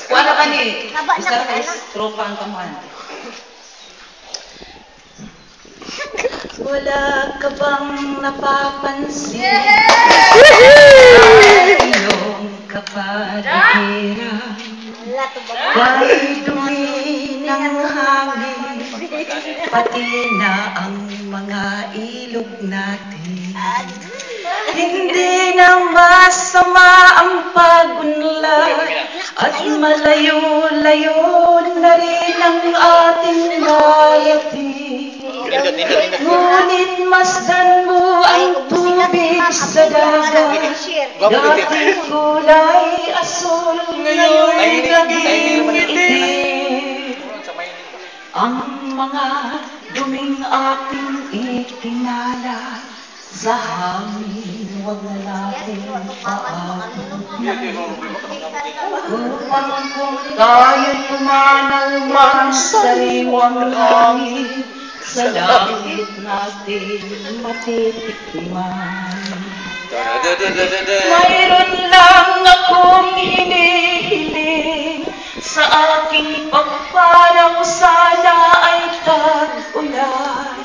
Kuha na ka ni. Gusto na kayo tropa ang kamuhan. Wala ka bang napapansin? Iyong kapaligiran. Why dumi ng hangin, pati na ang mga ilog natin. Hindi na masama ang pagunlad at malayo-layo na rin ang ating narating. Ngunit masdan mo ang tubig sa dagat. Dating kulay asul, ngayon naging itim. Ang mga duming ating itinala sa hangin, huwag na natin paabot. Upang kung tayo'y pumanaw man sa riwang hangin, sa langit natin matitikman. Mayroon lang akong hinihiling, sa aking pagpanaw sana ay tag-ulan.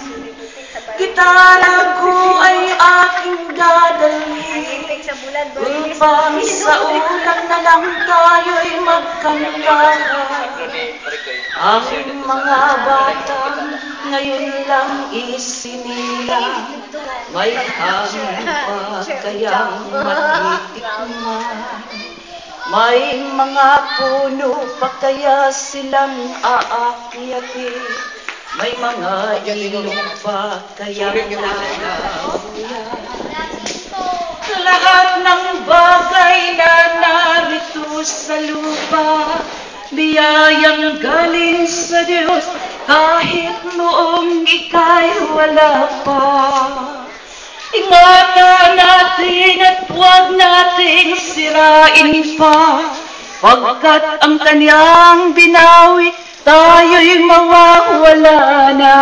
Gitara ko ay aking dadalhin, upang sa ulan na lang tayo'y magkantahan. Ang mga bata ngayon lang isinilang, may hangin pa kayang matitikman. May mga puno pa kaya silang aakyatin, may mga ilog pa kayang lalawian. Lahat ng bagay na narito sa lupa, biyayang galing sa Diyos, kahit noong ika'y wala pa. Ingatan natin at huwag nating sirain pa, pagkat ang kanyang binawi, tayo'y mawawala na.